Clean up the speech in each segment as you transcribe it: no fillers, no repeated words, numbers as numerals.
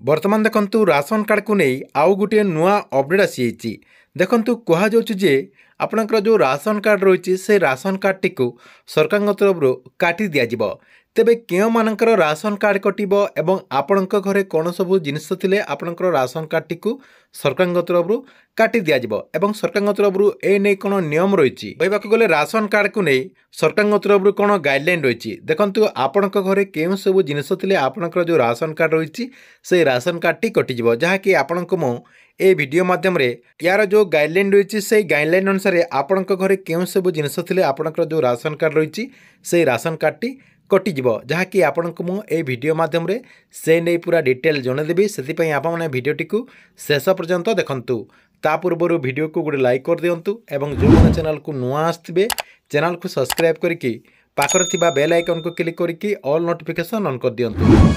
बर्तमान देखंतु ration card को नहीं आउ गोटे नुआ अपडेट आसी देखंतु कहा जाउछि जे आपनकर जो राशन कार्ड रही से राशन कार्ड टी को सरकार तरफ काटी दिया जिवो। तेबे केउ मानकर राशन कार्ड कटिबो एवं आपनक घरे कोन सबु जिनिस थिले आपनकर राशन कार्ड टी को सरकार तरफ काटी दिया जिवो एवं सरकार तरफ ए नै कोन नियम रही कहबाक गले राशन कार्ड को नहीं सरकार तरफ कोन गाइडलाइन रही देखंतु आपनक घरे केउ सबु जिनिस थिले आपनकर जो राशन कार्ड रही से राशन कार्ड टी कटिजिवो जहाँकि आपनक मो ए वीडियो माध्यम रे यार जो गाइडलाइन रही से गाइडलाइन अनुसार आपनक घरे केउ सबु जिनिस थिले आपनकर जो राशन कार्ड रही से राशन कार्ड टी कटिजिवो जहाँकि आपनक मु ए वीडियो माध्यम रे से नै पूरा डिटेल जणदेबी सेति आप मैंने भिडियोटी को शेष पर्यंत देखंतु। ता पूर्व वीडियो को गोटे लाइक कर दिंतु एवं जो मैंने चैनल को नुआ आसथिबे चैनल को सब्सक्राइब करके पाखर थिबा बेल आइकन को क्लिक करके ऑल नोटिफिकेशन ऑन कर दिंतु।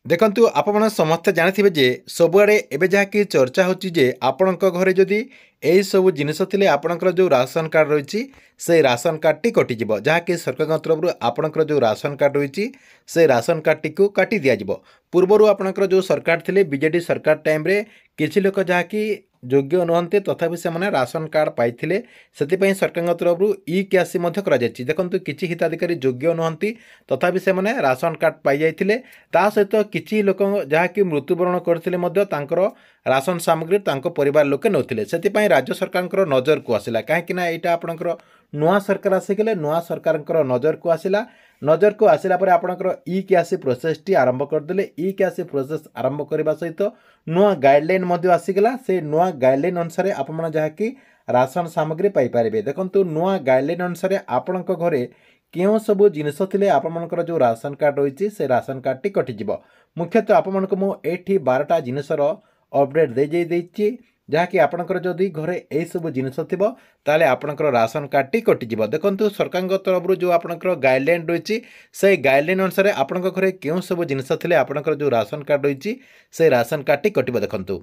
देखंतु आपन समस्ते जानिथिबे जे सबुआडे एबे जहाँकि चर्चा होची जे आपनक घरे जदि एई सबु जिनिस थिले आपनकर जो राशन कार्ड रही से राशन कार्ड टी कटिजिवो जहाँकि सरकार तरफ आपनकर जो राशन कार्ड रही से राशन कार्ड टी को काटी दिया जिवो। पूर्वरु आपनकर जो सरकार थिले बीजेडी सरकार टाइम रे किछि लोक जहाँकि योग्य नुहंते तथापि से माने राशन कार्ड पाइथिले सेतिपई सरकार तरफ ई क्यासी मध्य करा जायछि। देखंतु किछि हिताधिकारी योग्य नुहंती तथापि से माने राशन कार्ड पाइ जायथिले ता सहित किछि लोक जहाँकि मृत्युवरण करथिले मध्य तांकर राशन सामग्री तांको परिवार लोके नौथिले सेतिपई राज्य सरकार नजर को आसिला काहेकि ना एटा आपनकर नुआ सरकार आसिगले नुआ सरकार नजर को आसिला। नजर को आसिला पर आपनकर ई क्यासी प्रोसेस टी आरंभ करदेले ई क्यासी प्रोसेस आरंभ करबा सहित नुआ गाइडलाइन मध्य आसिगला से नुआ गाइडलाइन अनुसार आपण जहाँकि राशन सामग्री पाई पारिबे। देखंतु नुआ गाइडलाइन अनुसार आपनक घरे केउ सबु जिनिस थिले आपनकर जो राशन कार्ड रही से राशन कार्ड टी कटिजिवो। मुख्यतः आपनक मु एठी 12टा जिनिसर अपडेट दे देछि जहाँकि आपनकर जदि घरे ए सब जिनिस थिबो ताले आपनकर राशन कार्ड टी कटिजिवो। देखंतु सरकार तरफ जो आपनकर गाइडलाइन रही से गाइडलाइन अनुसार आपनकर घरे केउ सब जिनिस थिले आपनकर जो राशन कार्ड रही से राशन कार्ड टी कटिबो। देखंतु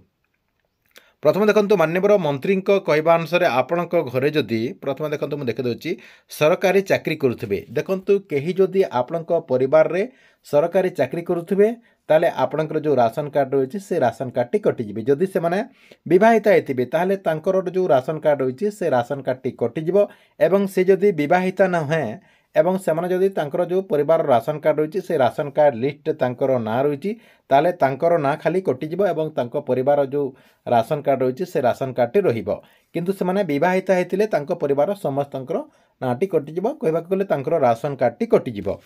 प्रथम देखंतु माननीय मंत्री कहवा अनुसार आपनक घरे जदि प्रथम देखंतु मु देखि दउछि सरकारी चाकरी करुथिबे। देखंतु केही जदि आपनक परिवार रे सरकारी चाकरी करुथिबे ताले आपनकर जो राशन कार्ड रही से राशन कार्ड टी कटिजिबे। जदि से माने विवाहिता हेतिबे ताले तांकर जो राशन कार्ड रही से राशन कार्ड टी कटिजिबो एवं से जदि विवाहिता न है एवं सेमाने जदि तांकर जो परिवार राशन कार्ड रही से राशन कार्ड लिस्ट तांकर ना रही ताले तांकर ना खाली कटिजिबो एवं तांको परिवार जो राशन कार्ड रही से राशन कार्ड टी रहिबो। किंतु सेमाने विवाहिता हेतिले तांको परिवार समस्तंकर नाटी कटिजिबो कहबाक गले तांकर राशन कार्ड टी कटिजिबो।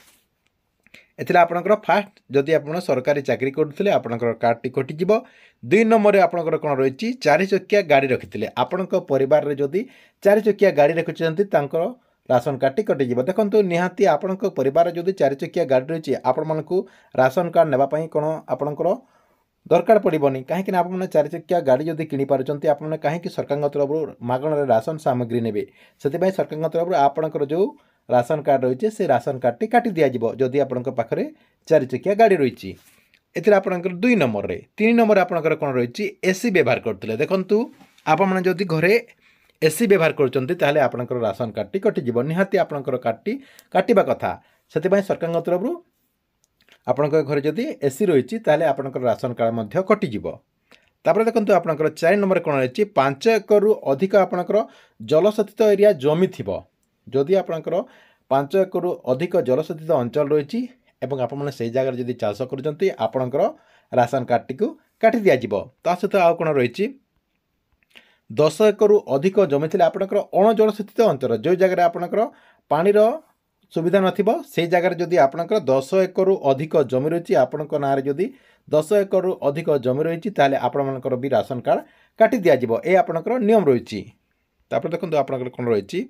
एथिले आपनकर फास्ट जदि आपण सरकारी चाकरी करुथिले आपनकर कार्ड टी कटिजिवो। 2 नंबर रे आपनकर कोन रहिछि 4 चकिया गाड़ी रखिथिले आपनकर परिवार रे जदि 4 चकिया गाड़ी रखिछन्ती तांकर राशन कार्ड टी कटिजिवो। देखंतु निहाती आपनकर परिवार जदि 4 चकिया गाड़ी रहिछि आपण मानकु राशन कार्ड नेबा पई कोन आपनकर दरकार पड़िबनी काहेकि आपने 4 चकिया गाड़ी जदि किनि पारुचंती आपने काहेकि सरकार तरफ मागणार राशन सामग्री नेबे सेतिपई सरकार तरफ आपनकर जो राशन कार्ड रही से राशन कार्ड टी काटी दिया जिवो जदि आपनक पाखरे 4 चकिया गाड़ी रही। एथिरे आपनकर 2 नंबर रे 3 नंबर आपनकर कोन रही एसी व्यवहार करथिले। देखंतु आप माने जदि घरे एसी व्यवहार करचंती ताले आपनकर राशन कार्ड टी कटि जिवो निहाती आपनकर कार्ड टी काटिबा कथा सेतिपई सरकार तरफ आपनकर घरे जदि एसी रही ताले आपनकर राशन कार्ड मध्य कटि जिवो। तापर देखंतु आपनकर 4 नंबर कोन रही 5 एकड़ रु अधिक आपनकर जलसेचित एरिया जमी थिबो जदि आपनकर 5 एकड़ अधिक जलसेचित अंचल रही एवं आप से जगह जदि चाष कर आपनकर राशन कार्ड टी को काटी दिया जिवो। ता सहित आ कोन रही 10 एकड़ अधिक जमी थिले आपनकर अण जलसेचित अंचल जो जगह आपनकर पानी सुविधा नथिबो से जगह जदि आपनकर 10 एकड़ अधिक जमी रही आपनकर नारे जदि 10 एकड़ अधिक जमी रही ताले आपनकर भी राशन कार्ड काटी दिया जिवो। ए आपनकर नियम रही। तापर देखंतु आपनकर कोन रही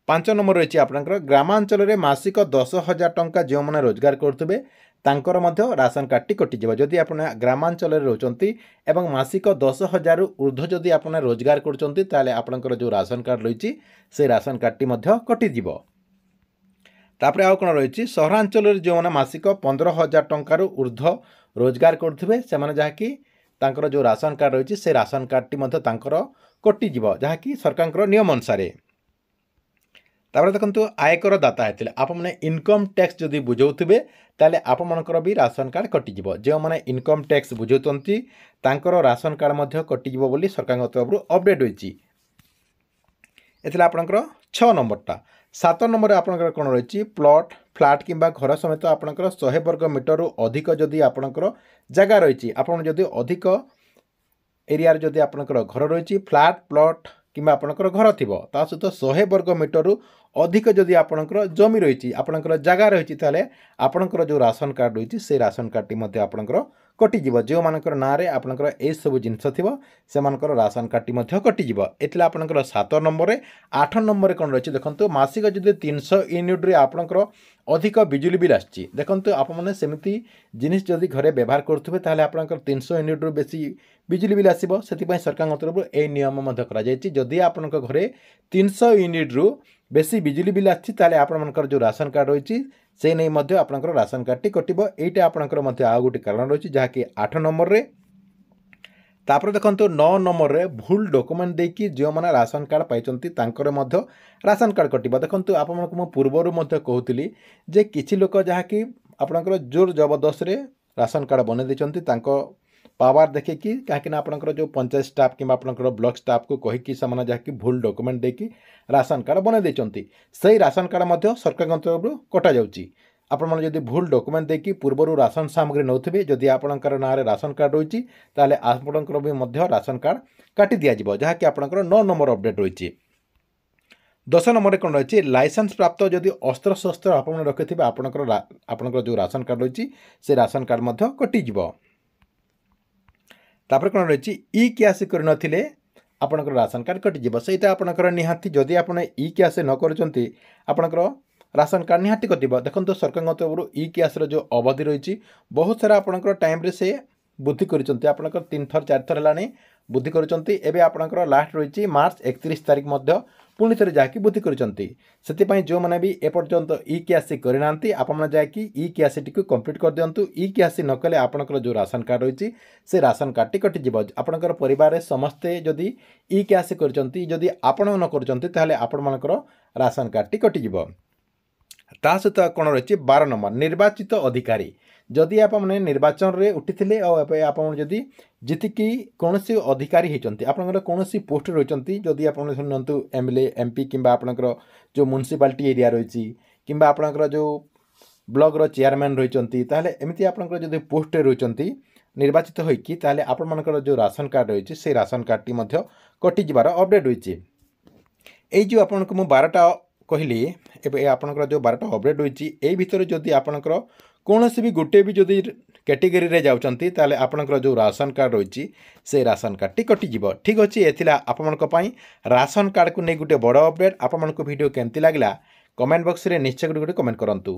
5 नंबर रही आपनकर ग्रामांचल रे मासिक 10,000 टंका जो माने रोजगार करथबे तांकर मध्य राशन कार्ड टी कटिजिवो। जदि आपण ग्रामांचल रे रहउचंती एवं मासिक 10,000 ऊर्ध्व जदि आपण रोजगार करचंती ताले आपनकर जो राशन कार्ड रही से राशन कार्ड टी मध्य कटिजिवो। तापर आ कोन रही सहरांचल रे जो माने मासिक 15,000 टंका ऊर्ध्व रोजगार करथबे से माने जहाँकि तांकर जो राशन कार्ड रही से राशन कार्ड टी मध्य तांकर कटिजिवो जहाँकि सरकार नियम अनुसार। तापर देखंतु आयकर दाता हेतिले आपण माने इनकम टैक्स जदि बुझौथिबे ताले आपण मानकर भी राशन कार्ड कटि जिवो जे माने इनकम टैक्स बुझौतंती तांकर राशन कार्ड मध्ये कटि जिवो बोली सरकार तरफ अपडेट होईची एथिला आपनकर 6 नंबरटा 7 नंबर आपनकर कोन रहिची प्लॉट फ्लैट किंबा घर समेत आपनकर 100 वर्ग मीटर अधिक जदि आपनकर जगह रहिची आपण जदि अधिक एरिया रे जदि आपनकर घर रहिची फ्लैट प्लॉट किंबा आपनकर घर थिबो ता सहित 100 वर्ग मीटर अधिक जदि आपनकर जमी रहिची आपनकर जगह रहिची ताले आपनकर जो राशन कार्ड रहिची से राशन कार्ड टी मध्ये आपनकर कटि जिवो जो मानकर ना रे आपनकर ए सब जिंस थिबो से मानकर राशन कार्ड टी मध्ये कटि जिवो एतला आपनकर 7 नंबर रे 8 नंबर रे कोन रहिची देखंतु मासिक जदि 300 यूनिट रे आपनकर अधिक बिजुली बिल आछि देखंतु आप माने सेमिति जिनिस जदि घरे व्यवहार करथुबे ताले आपनकर 300 यूनिट रो बेसी बिजुली बिल आसीबो सेति पय सरकार तरफ ए नियम मध्ये करा जायछि जदि आपनकर घरे 300 यूनिट रो बेसी बिजुली बिल आछि ताले आपनकर जो राशन कार्ड रहिछि से नै मध्ये आपनकर राशन कार्ड टी कटिबो एटा आपनकर मध्ये आ गुटी कारण रहिछि जहा कि 8 नंबर रे तापर देखंतु 9 नंबर रे भूल डॉक्यूमेंट देकी जो माने राशन कार्ड पाइचंती तांकर मध्ये राशन कार्ड कटिबो देखंतु आपनक म पूर्वरु मध्ये कहउतली जे किछि लोक जहा कि आपनकर जोर जबरदस्त रे राशन कार्ड बने देचंती तांको पावर देखे कि कहीं आपनकर जो पंचायत स्टाफ कि आपनकर ब्लॉक स्टाफ को कही कि समाना जाकि भूल डॉक्यूमेंट देकी राशन कार्ड बने देचंती सही राशन कार्ड मध्ये सरकार तरफ कटा जाउची आपण माने जदि भूल डॉक्यूमेंट देकी पूर्वरु राशन सामग्री नौथिबे जदि आपनकर ना रे राशन कार्ड होईची ताले आपनकर भी मध्ये राशन कार्ड काटी दिया जिवो जहा कि आपनकर 9 नंबर अपडेट होईची 10 नंबर कोन रहिची लाइसेंस प्राप्त जदि अस्त्र शस्त्र आपण रखिथिबे आपनकर जो राशन कार्ड होईची से राशन कार्ड मध्ये कटि जिवो तापर कोन रहिची ई क्यास कर नथिले आपनकर राशन कार्ड कटि जिवो सेटा आपनकर निहाती जदि आपण ई क्यास न करचंती आपनकर राशन कार्ड निहाती कटिबो देखंतो सरकार तरफ ई क्यास रो जो अवधि रहिची बहुत सारा आपनकर टाइम रे से बुद्धि करिचंती आपनकर 3 थर 4 थर लाने बुद्धि करिचंती एबे आपनकर लास्ट रहिची मार्च 31 तारिख मध्ये पुणी थरे जाकी बुद्धि करिचंती सेति पई जो माने भी ए पर्यंत ई क्यास करनांती आपण माने जाकी ई क्यास टी को कंप्लीट कर दियंतु ई क्यास न कले आपनकर जो राशन कार्ड रहिची से राशन कार्ड टी कटि जिवो आपनकर परिवार रे समस्ते जदि ई क्यास करचंती जदि आपण न करचंती ताले आपण मानकर राशन कार्ड टी कटि जिवो ता सहित कोन रहिची 12 नंबर निर्वाचित अधिकारी जदि आप माने निर्वाचन रे उठिथिले आपण जदि जितिकी कोनसी अधिकारी हेचंती आपनकर कोनसी पोस्ट रहिचंती जदि आपण सुनंतु एमएलए एमपी किंबा आपनकर जो म्युनिसिपालिटी एरिया रहिची किंबा आपनकर जो ब्लॉक रो चेयरमैन रहिचंती ताले एमिति आपनकर जदि पोस्ट रहिचंती निर्वाचित होइकी ताले आपण मानकर जो राशन कार्ड रहिची से राशन कार्ड टी मध्ये कटि जिबार अपडेट होइची एई जो आपनकर मु 12टा कहली एबे आपनकर जो 12टा अपडेट होइची एई भितर जदि आपनकर कोनोसी भी गोटे भी जदि कैटेगरी रे जाउचंती ताले आपनकर जो राशन कार्ड रहिची से राशन कार्ड टी कटि जिवो ठीक अछि एथिला आपमनक पई राशन कार्ड को नै गुटे बड़ अपडेट आपमनक वीडियो केमति लागला कमेंट बॉक्स रे निश्चय गुटे कमेंट करंतु।